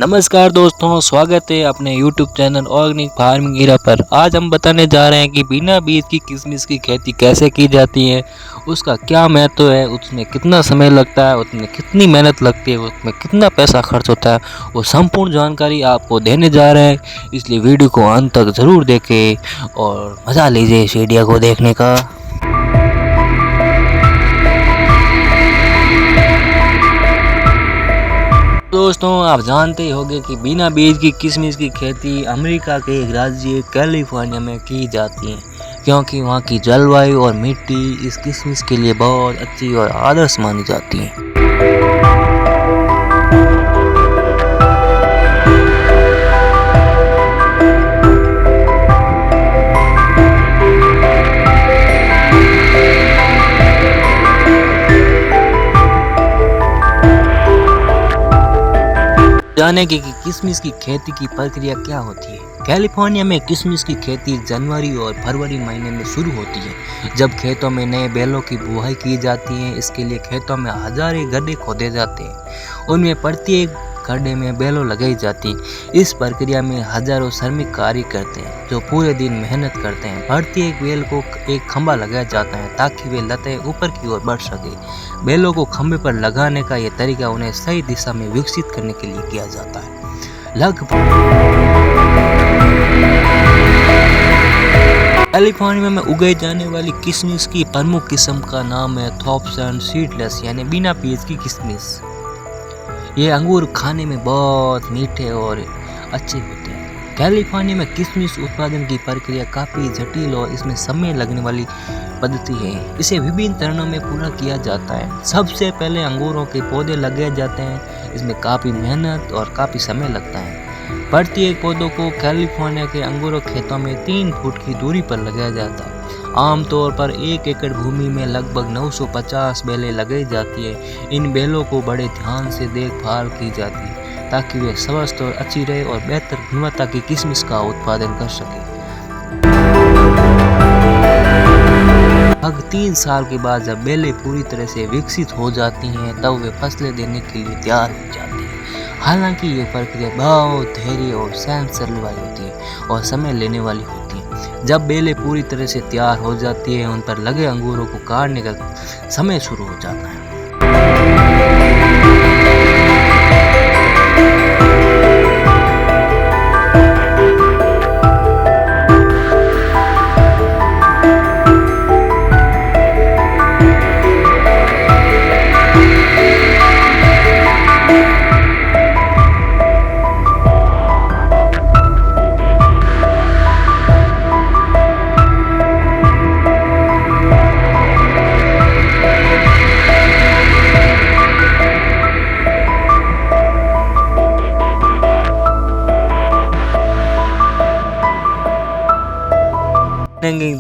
नमस्कार दोस्तों, स्वागत है अपने YouTube channel organic farming era पर। आज हम बताने जा रहे हैं कि बिना बीज की किशमिश की खेती कैसे की जाती है, उसका क्या महत्व है, उसमें कितना समय लगता है, उसमें कितनी मेहनत लगती है, उसमें कितना पैसा खर्च होता है, वो संपूर्ण जानकारी आपको देने जा रहे हैं। इसलिए वीडियो को अंत तक ज़रूर देखें और मज़ा लीजिए इस वीडियो को देखने का। दोस्तों, आप जानते ही होंगे कि बिना बीज की किशमिश की खेती अमेरिका के एक राज्य कैलिफोर्निया में की जाती है, क्योंकि वहाँ की जलवायु और मिट्टी इस किशमिश के लिए बहुत अच्छी और आदर्श मानी जाती है। जाने कि किशमिश की खेती की प्रक्रिया क्या होती है। कैलिफोर्निया में किशमिश की खेती जनवरी और फरवरी महीने में शुरू होती है, जब खेतों में नए बैलों की बुआई की जाती है। इसके लिए खेतों में हजारों गड्ढे खोदे जाते हैं, उनमें प्रत्येक गड्ढे में बैलों लगाई जाती है। इस प्रक्रिया में हजारों श्रमिक कार्य करते हैं, जो पूरे दिन मेहनत करते हैं। प्रत्येक बैल को एक खंभा लगाया जाता है ताकि वे लतें ऊपर की ओर बढ़ सके। बैलों को खंभे पर लगाने का यह तरीका उन्हें सही दिशा में विकसित करने के लिए किया जाता है। कैलिफोर्निया में उगाई जाने वाली किशमिश की प्रमुख किस्म का नाम है थॉम्पसन सीडलेस, यानी बिना बीज की किशमिश। ये अंगूर खाने में बहुत मीठे और अच्छे होते हैं। कैलिफोर्निया में किशमिश उत्पादन की प्रक्रिया काफ़ी जटिल और इसमें समय लगने वाली पद्धति है। इसे विभिन्न चरणों में पूरा किया जाता है। सबसे पहले अंगूरों के पौधे लगाए जाते हैं। इसमें काफ़ी मेहनत और काफ़ी समय लगता है। प्रत्येक पौधों को कैलिफोर्निया के अंगूरों खेतों में 3 फुट की दूरी पर लगाया जाता है। आमतौर पर 1 एकड़ भूमि में लगभग 950 बेलें लगाई जाती है। इन बेलों को बड़े ध्यान से देखभाल की जाती है ताकि वे स्वस्थ और अच्छी रहे और बेहतर गुणवत्ता की किशमिश का उत्पादन कर सके। लगभग 3 साल के बाद जब बेलें पूरी तरह से विकसित हो जाती हैं, तब वे फसलें देने के लिए तैयार हो जाती हैं। हालांकि ये प्रक्रिया बहुत धैर्य और सहन करने वाली होती है और समय लेने वाली होती है। जब बेलें पूरी तरह से तैयार हो जाती है, उन पर लगे अंगूरों को काटने का समय शुरू हो जाता है।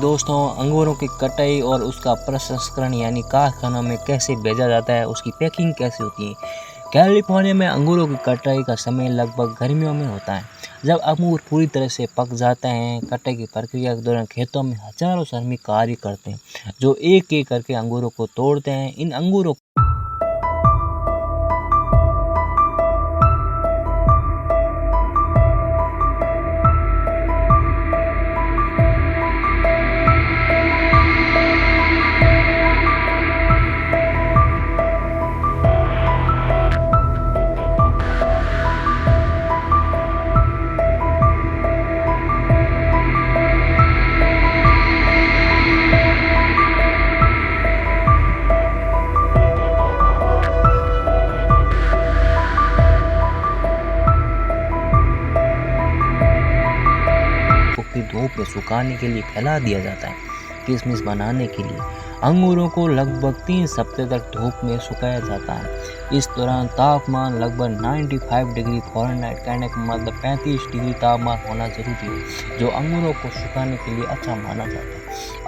दोस्तों, अंगूरों की कटाई और उसका प्रसंस्करण यानी कारखानों में कैसे भेजा जाता है, उसकी पैकिंग कैसे होती है। कैलिफोर्निया में अंगूरों की कटाई का समय लगभग गर्मियों में होता है, जब अंगूर पूरी तरह से पक जाते हैं। कटाई की प्रक्रिया के दौरान खेतों में हजारों श्रमिक कार्य करते हैं, जो एक एक करके अंगूरों को तोड़ते हैं। इन अंगूरों की धूप में सुखाने के लिए फैला दिया जाता है। किशमिश बनाने के लिए अंगूरों को लगभग 3 हफ्ते तक धूप में सुखाया जाता है। इस दौरान तापमान लगभग 95 डिग्री फ़ारेनहाइट, कहने का मतलब 35 डिग्री तापमान होना जरूरी है, जो अंगूरों को सुखाने के लिए अच्छा माना जाता है।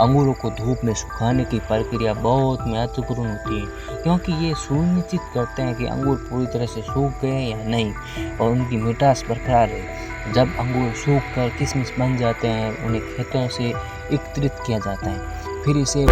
अंगूरों को धूप में सुखाने की प्रक्रिया बहुत महत्वपूर्ण होती है, क्योंकि ये सुनिश्चित करते हैं कि अंगूर पूरी तरह से सूख गए या नहीं और उनकी मिठास बरकरार है। जब अंगूर सूख कर किशमिश बन जाते हैं, उन्हें खेतों से एकत्रित किया जाता है। फिर इसे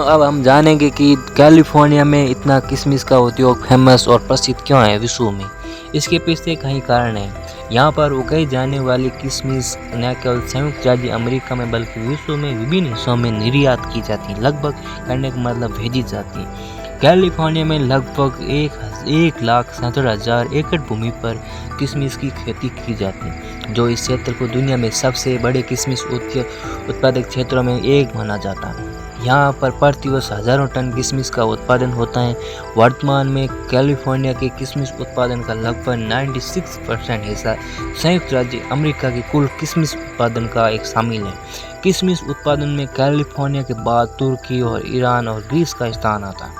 अब हम जानेंगे कि कैलिफोर्निया में इतना किशमिश का उद्योग फेमस और प्रसिद्ध क्यों है विश्व में। इसके पीछे कई कारण हैं। यहाँ पर उगाई जाने वाली किशमिश न केवल संयुक्त राज्य अमेरिका में बल्कि विश्व में विभिन्न हिस्सों में निर्यात की जाती है। लगभग करने का मतलब भेजी जाती है। कैलिफोर्निया में लगभग 1,67,000 एकड़ भूमि पर किशमिश की खेती की जाती है, जो इस क्षेत्र को दुनिया में सबसे बड़े किशमिश उत्पादक क्षेत्रों में एक माना जाता है। यहाँ पर प्रतिवर्ष हजारों टन किशमिश का उत्पादन होता है। वर्तमान में कैलिफोर्निया के किशमिश उत्पादन का लगभग 96% हिस्सा संयुक्त राज्य अमेरिका के कुल किशमिश उत्पादन का एक शामिल है। किशमिश उत्पादन में कैलिफोर्निया के बाद तुर्की और ईरान और ग्रीस का स्थान आता है।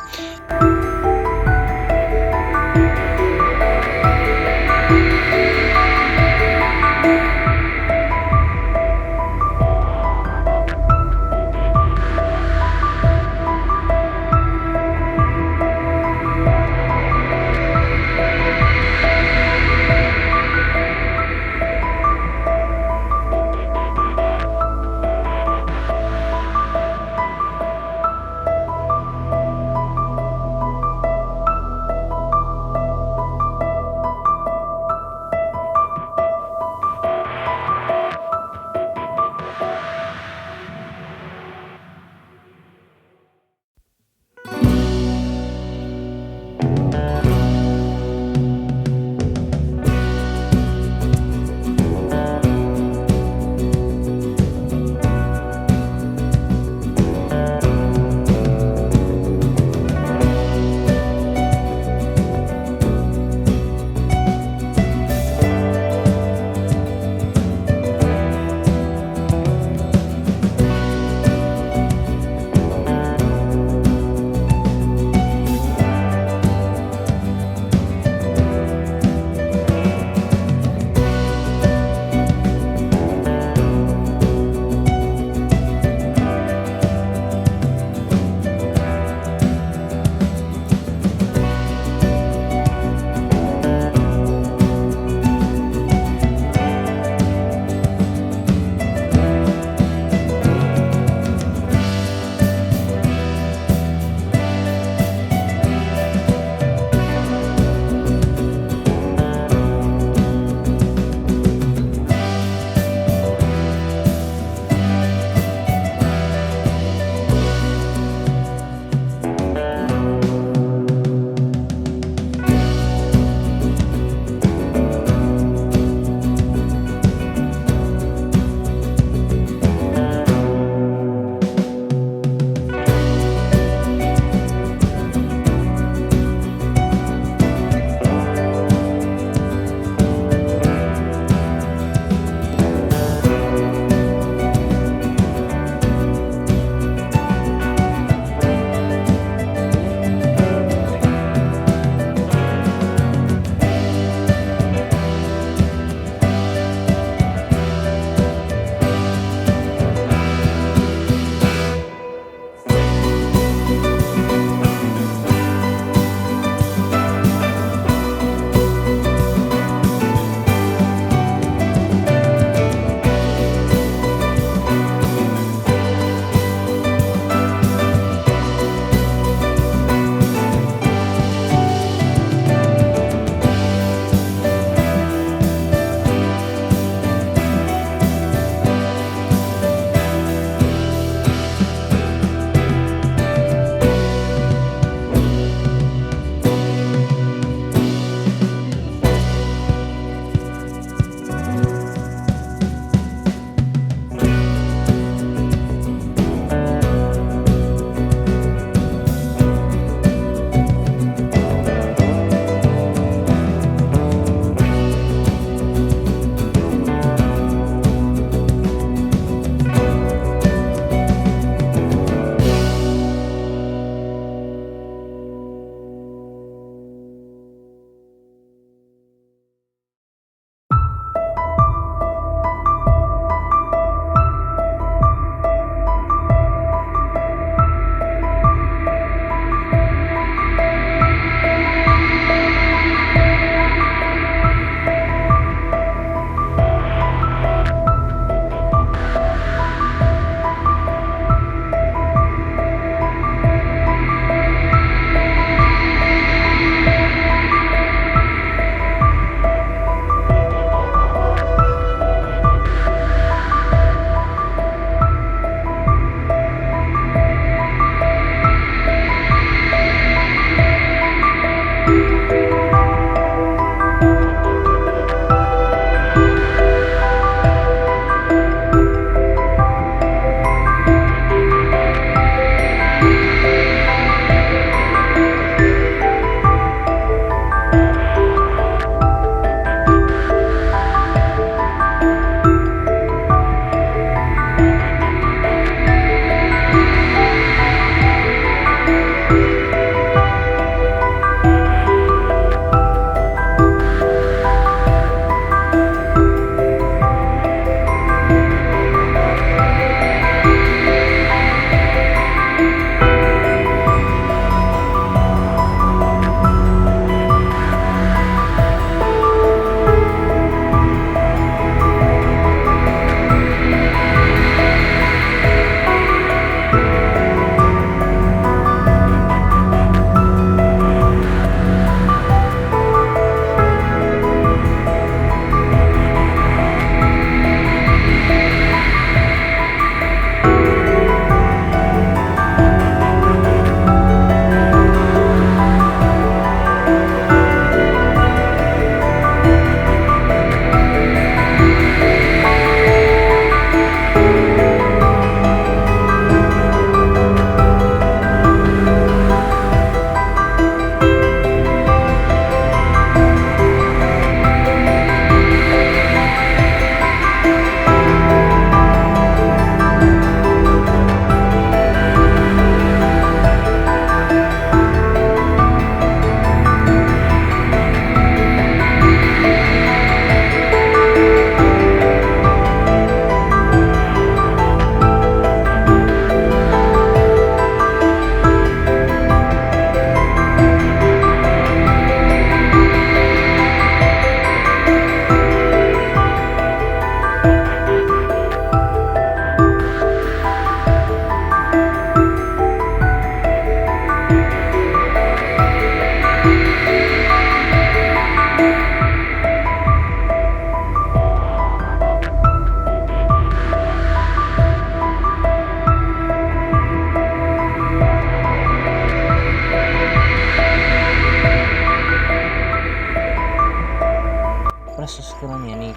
प्रसंस्करण यानी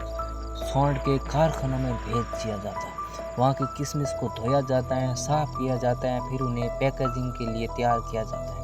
सौंड के कारखानों में भेज दिया जाता है। वहाँ की किशमिश को धोया जाता है, साफ किया जाता है, फिर उन्हें पैकेजिंग के लिए तैयार किया जाता है।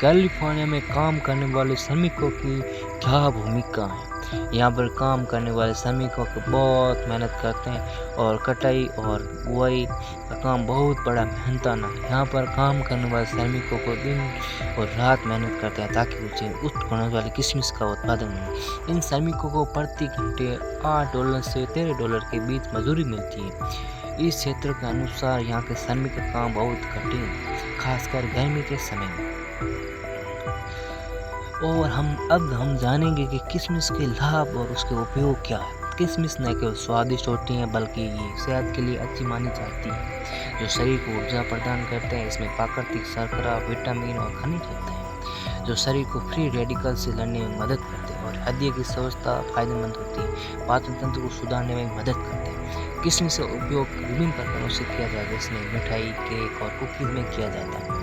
कैलिफोर्निया में काम करने वाले श्रमिकों की क्या भूमिका है? यहाँ पर काम करने वाले श्रमिकों को बहुत मेहनत करते हैं और कटाई और बुआई का काम बहुत बड़ा मेहनताना है। यहाँ पर काम करने वाले श्रमिकों को दिन और रात मेहनत करते हैं ताकि उसे उच्च गुणवत्ता वाली किशमिश का उत्पादन मिले। इन श्रमिकों को प्रति घंटे $8 से $13 के बीच मजदूरी मिलती है। इस क्षेत्र के अनुसार यहाँ के श्रमिक का काम बहुत कठिन है, खासकर गर्मी के समय में। और हम जानेंगे कि किशमिश के लाभ और उसके उपयोग क्या है। किशमिश न केवल स्वादिष्ट होती हैं बल्कि ये सेहत के लिए अच्छी मानी जाती है, जो शरीर को ऊर्जा प्रदान करते हैं। इसमें प्राकृतिक शर्करा, विटामिन और खनिज होते हैं जो शरीर को फ्री रेडिकल से लड़ने में मदद करते हैं और हृदय की स्वास्थ्य फायदेमंद होती है, पाचन तंत्र को सुधारने में मदद करते हैं। किशमिश का उपयोग विभिन्न प्रकारों से किया जाता है, जिसमें मिठाई, केक और कुकीज में किया जाता है।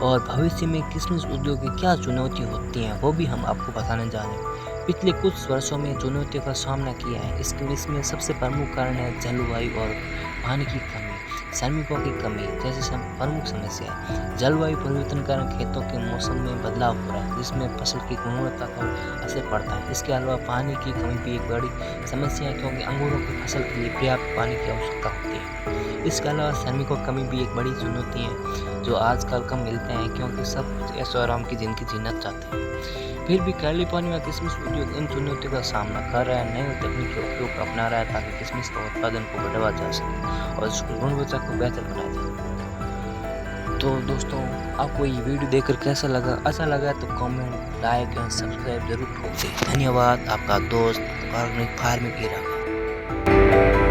और भविष्य में किशमिश उद्योग की क्या चुनौती होती हैं वो भी हम आपको बताने जा रहे हैं। पिछले कुछ वर्षों में चुनौतियों का सामना किया है। इसमें सबसे प्रमुख कारण है जलवायु और पानी की कमी, श्रमिकों की कमी जैसे प्रमुख समस्या है। जलवायु परिवर्तन के कारण खेतों के मौसम में बदलाव हो रहा है, जिसमें फसल की गुणवत्ता पर असर पड़ता है। इसके अलावा पानी की कमी भी एक बड़ी समस्या है, क्योंकि अंगूरों की फसल के लिए पर्याप्त पानी की आवश्यकता होती है। इसके अलावा श्रमिकों की कमी भी एक बड़ी चुनौती है, जो आजकल कम मिलते हैं क्योंकि सब ऐशो आराम की जिंदगी जीना चाहते हैं। फिर भी कैलिफोर्निया में किशमिश उद्योग इन चुनौतियों का सामना कर रहा है, नई तकनीक के उपयोग अपना रहा है ताकि किशमिश का उत्पादन को बढ़ावा जा सके और उसकी गुणवत्ता को बेहतर बनाया जाए। तो दोस्तों, आपको ये वीडियो देखकर कैसा लगा? अच्छा लगा तो कमेंट, लाइक एंड सब्सक्राइब जरूर ठोक दें। धन्यवाद। आपका दोस्त ऑर्गेनिक फार्मिंग हीरा।